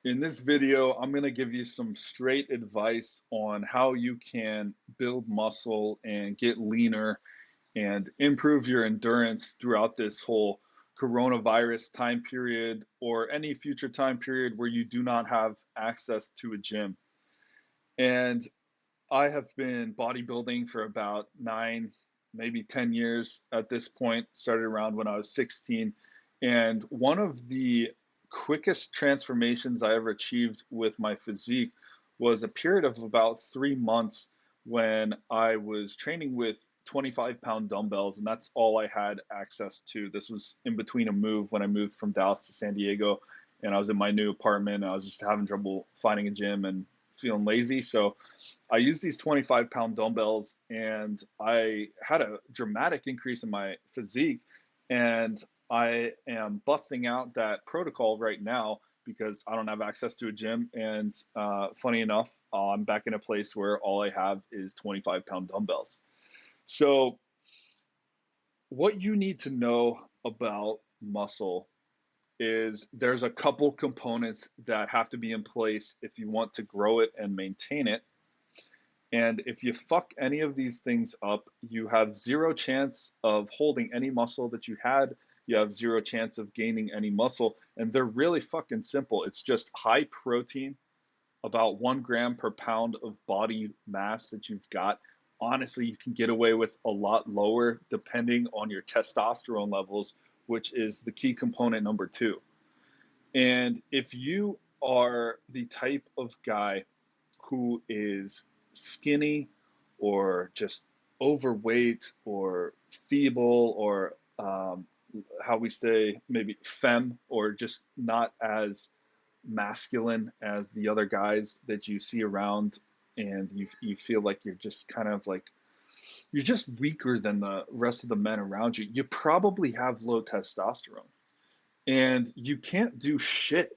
In this video, I'm going to give you some straight advice on how you can build muscle and get leaner and improve your endurance throughout this whole coronavirus time period or any future time period where you do not have access to a gym. And I have been bodybuilding for about 9, maybe 10 years at this point, started around when I was 16. And one of the quickest transformations I ever achieved with my physique was a period of about 3 months when I was training with 25-pound dumbbells, and that's all I had access to. This was in between a move when I moved from Dallas to San Diego, and I was in my new apartment. And I was just having trouble finding a gym and feeling lazy. So I used these 25-pound dumbbells and I had a dramatic increase in my physique. And I am busting out that protocol right now because I don't have access to a gym. And funny enough, I'm back in a place where all I have is 25-pound dumbbells. So, what you need to know about muscle is there's a couple components that have to be in place if you want to grow it and maintain it. And if you fuck any of these things up, you have zero chance of holding any muscle that you had. You have zero chance of gaining any muscle. And they're really fucking simple. It's just high protein, about 1 gram per pound of body mass that you've got. Honestly, you can get away with a lot lower depending on your testosterone levels, which is the key component number two. And if you are the type of guy who is skinny or just overweight or feeble or how we say maybe femme or just not as masculine as the other guys that you see around, and you feel like you're just kind of like you're just weaker than the rest of the men around you, you probably have low testosterone. And you can't do shit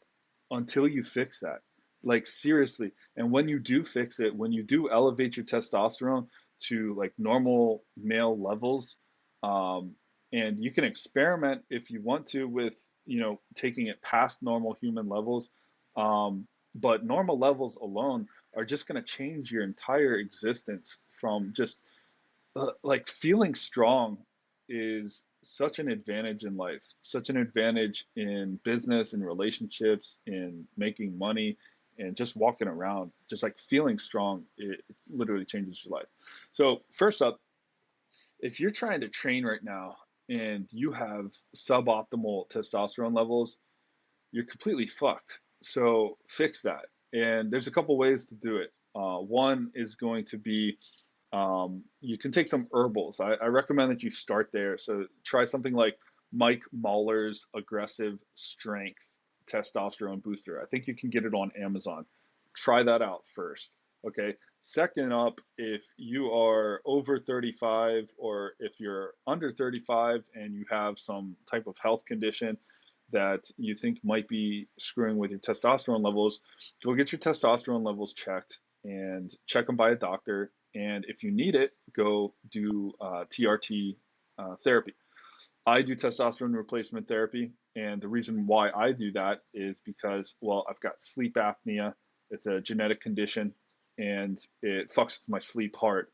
until you fix that. Like, seriously. And when you do fix it, when you do elevate your testosterone to like normal male levels, um, and you can experiment if you want to with, taking it past normal human levels. But normal levels alone are just going to change your entire existence from just like feeling strong is such an advantage in life, such an advantage in business and relationships, in making money, and just walking around. Just like feeling strong, it literally changes your life. So, first up, if you're trying to train right now and you have suboptimal testosterone levels, you're completely fucked. So, fix that. And there's a couple ways to do it. One is going to be you can take some herbals. I recommend that you start there. So try something like Mike Mahler's Aggressive Strength Testosterone Booster. I think you can get it on Amazon. Try that out first. Okay. Second up, if you are over 35 or if you're under 35 and you have some type of health condition that you think might be screwing with your testosterone levels, go get your testosterone levels checked and check them by a doctor. And if you need it, go do TRT therapy. I do testosterone replacement therapy. And the reason why I do that is because, well, I've got sleep apnea. It's a genetic condition and it fucks with my sleep part.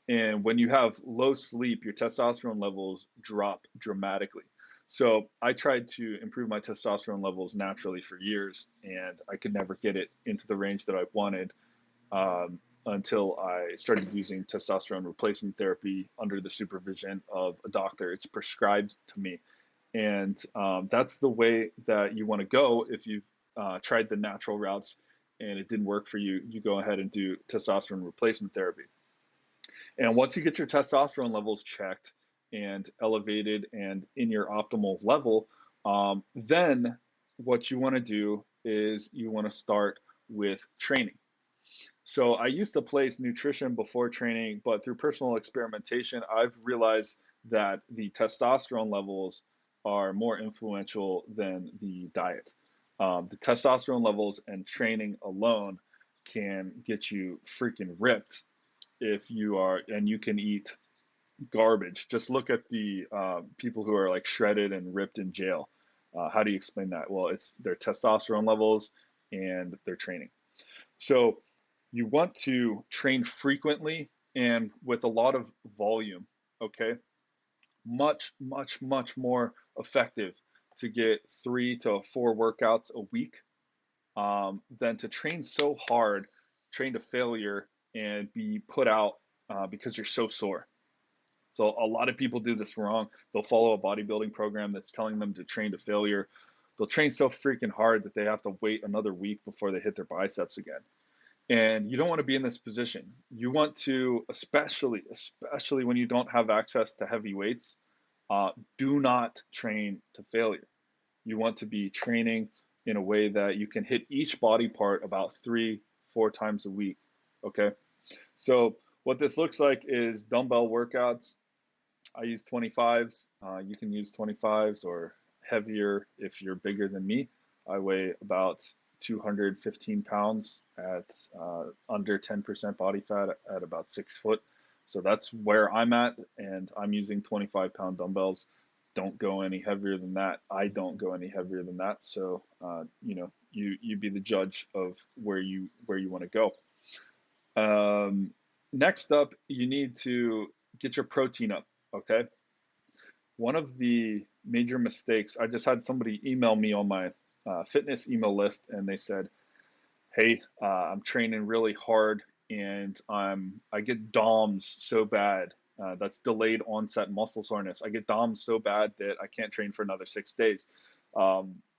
And when you have low sleep, your testosterone levels drop dramatically. So I tried to improve my testosterone levels naturally for years, and I could never get it into the range that I wanted until I started using testosterone replacement therapy under the supervision of a doctor. It's prescribed to me. And that's the way that you want to go if you've tried the natural routes and it didn't work for you. You go ahead and do testosterone replacement therapy. And once you get your testosterone levels checked and elevated and in your optimal level, then what you want to do is you want to start with training. So I used to place nutrition before training, but through personal experimentation, I've realized that the testosterone levels are more influential than the diet. The testosterone levels and training alone can get you freaking ripped if you are, and you can eat garbage. Just look at the people who are like shredded and ripped in jail. How do you explain that? Well, it's their testosterone levels and their training. So you want to train frequently and with a lot of volume, okay? Much, much, much more effective to get 3 to 4 workouts a week than to train so hard, train to failure, and be put out because you're so sore. So a lot of people do this wrong. They'll follow a bodybuilding program that's telling them to train to failure. They'll train so freaking hard that they have to wait another week before they hit their biceps again. And you don't want to be in this position. You want to, especially when you don't have access to heavy weights, do not train to failure. You want to be training in a way that you can hit each body part about 3-4 times a week. Okay. So what this looks like is dumbbell workouts. I use 25s. You can use 25s or heavier if you're bigger than me. I weigh about 215 pounds at under 10% body fat at about 6 foot. So that's where I'm at, and I'm using 25-pound dumbbells. Don't go any heavier than that. I don't go any heavier than that. So you be the judge of where you want to go. Next up, you need to get your protein up. Okay. One of the major mistakes, I just had somebody email me on my fitness email list, and they said, "Hey, I'm training really hard, and I get DOMS so bad. That's delayed onset muscle soreness. I get DOMS so bad that I can't train for another 6 days."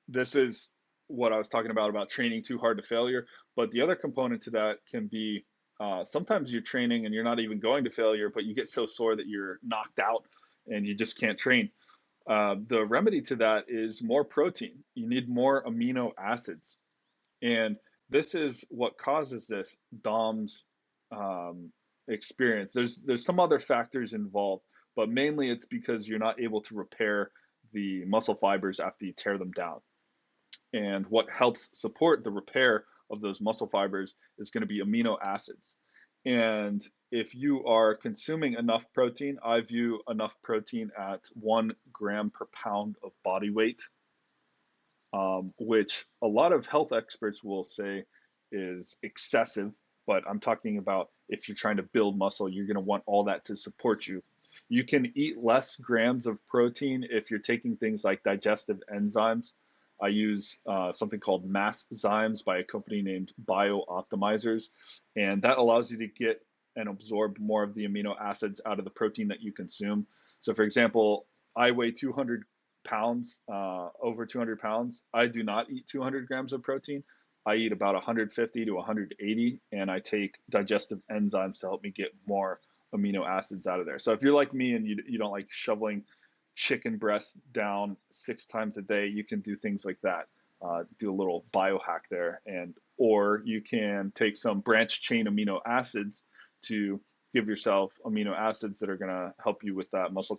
This is what I was talking about training too hard to failure. But the other component to that can be sometimes you're training and you're not even going to failure, but you get so sore that you're knocked out and you just can't train. The remedy to that is more protein. You need more amino acids. And this is what causes this DOMS experience. There's some other factors involved, but mainly it's because you're not able to repair the muscle fibers after you tear them down. And what helps support the repair of those muscle fibers is going to be amino acids. And if you are consuming enough protein, I view enough protein at 1 gram per pound of body weight, which a lot of health experts will say is excessive. But I'm talking about if you're trying to build muscle, you're going to want all that to support you. You can eat less grams of protein if you're taking things like digestive enzymes. I use something called Masszymes by a company named BioOptimizers, and that allows you to get and absorb more of the amino acids out of the protein that you consume. So, for example, I weigh 200 pounds, over 200 pounds. I do not eat 200 grams of protein. I eat about 150 to 180, and I take digestive enzymes to help me get more amino acids out of there. So if you're like me and you don't like shoveling chicken breast down 6 times a day, you can do things like that. Do a little biohack there, or you can take some branched chain amino acids to give yourself amino acids that are going to help you with that muscle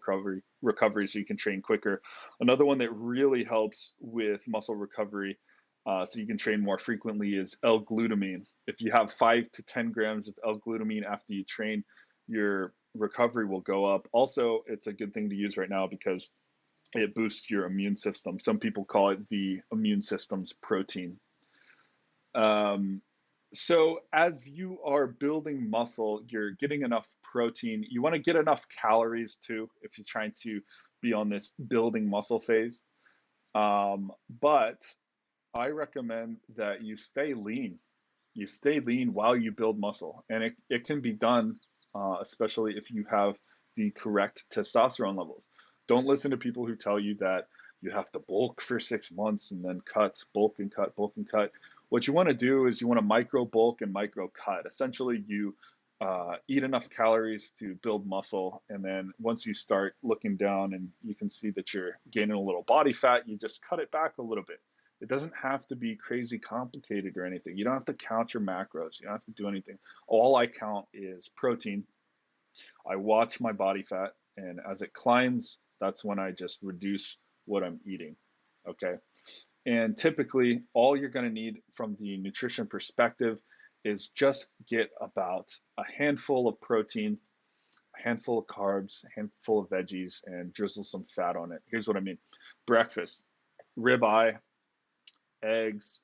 recovery so you can train quicker. Another one that really helps with muscle recovery so you can train more frequently is L-Glutamine. If you have 5 to 10 grams of L-Glutamine after you train, your recovery will go up. Also, it's a good thing to use right now because it boosts your immune system. Some people call it the immune system's protein. So as you are building muscle, you're getting enough protein. You want to get enough calories too if you're trying to be on this building muscle phase. But I recommend that you stay lean. You stay lean while you build muscle. And it can be done, especially if you have the correct testosterone levels. Don't listen to people who tell you that you have to bulk for 6 months and then cut, bulk and cut, bulk and cut. What you want to do is you want to micro bulk and micro cut. Essentially, you eat enough calories to build muscle. And then once you start looking down and you can see that you're gaining a little body fat, you just cut it back a little bit. It doesn't have to be crazy complicated or anything. You don't have to count your macros. You don't have to do anything. All I count is protein. I watch my body fat, and as it climbs, that's when I just reduce what I'm eating. Okay. And typically, all you're going to need from the nutrition perspective is just get about a handful of protein, a handful of carbs, a handful of veggies, and drizzle some fat on it. Here's what I mean. Breakfast, ribeye, eggs,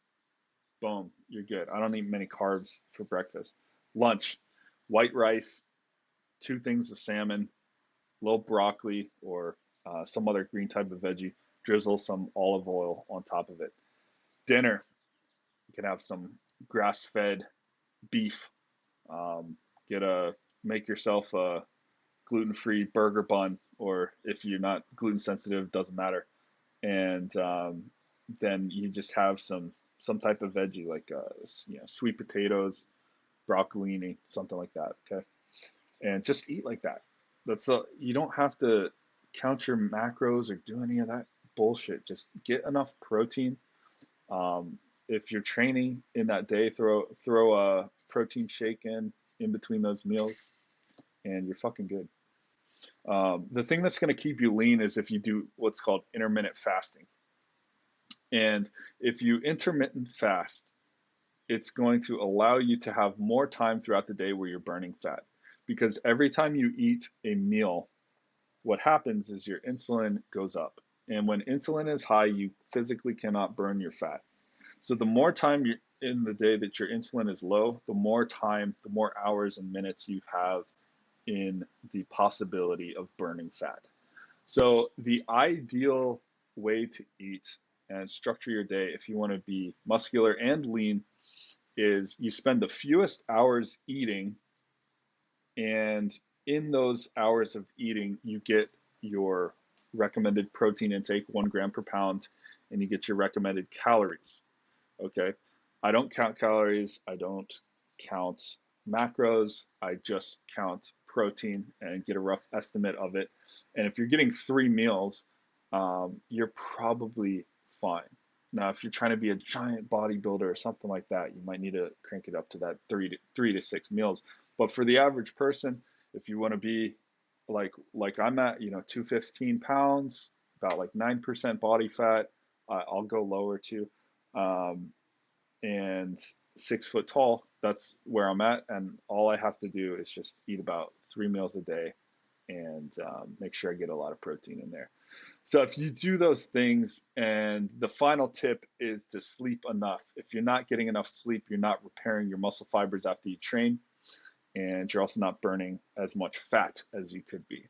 Boom, you're good. I don't eat many carbs for breakfast. Lunch, white rice, two things of salmon, little broccoli or some other green type of veggie, drizzle some olive oil on top of it. Dinner, you can have some grass-fed beef. Um, get a make yourself a gluten-free burger bun, or if you're not gluten sensitive, doesn't matter. And then you just have some type of veggie like sweet potatoes, broccolini, something like that. Okay, and just eat like that. You don't have to count your macros or do any of that bullshit. Just get enough protein. Um, if you're training in that day, throw a protein shake in between those meals, and you're fucking good. The thing that's going to keep you lean is if you do what's called intermittent fasting. And if you intermittent fast, it's going to allow you to have more time throughout the day where you're burning fat. Because every time you eat a meal, what happens is your insulin goes up. And when insulin is high, you physically cannot burn your fat. So the more time you in the day that your insulin is low, the more time, the more hours and minutes you have in the possibility of burning fat. So the ideal way to eat and structure your day if you want to be muscular and lean is you spend the fewest hours eating, and in those hours of eating, you get your recommended protein intake, 1 gram per pound, and you get your recommended calories. Okay. I don't count calories. I don't count macros. I just count protein and get a rough estimate of it. And if you're getting 3 meals, you're probably fine. Now, if you're trying to be a giant bodybuilder or something like that, you might need to crank it up to that three to 6 meals. But for the average person, if you want to be like I'm at, 215 pounds, about like 9% body fat, I'll go lower too. Um, and 6 foot tall, that's where I'm at. And all I have to do is just eat about 3 meals a day and make sure I get a lot of protein in there. So if you do those things, and the final tip is to sleep enough. If you're not getting enough sleep, you're not repairing your muscle fibers after you train, and you're also not burning as much fat as you could be.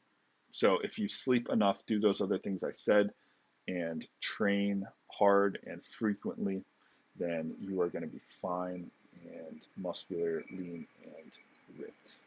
So if you sleep enough, do those other things I said, and train hard and frequently, then you are going to be fine and muscular, lean, and ripped.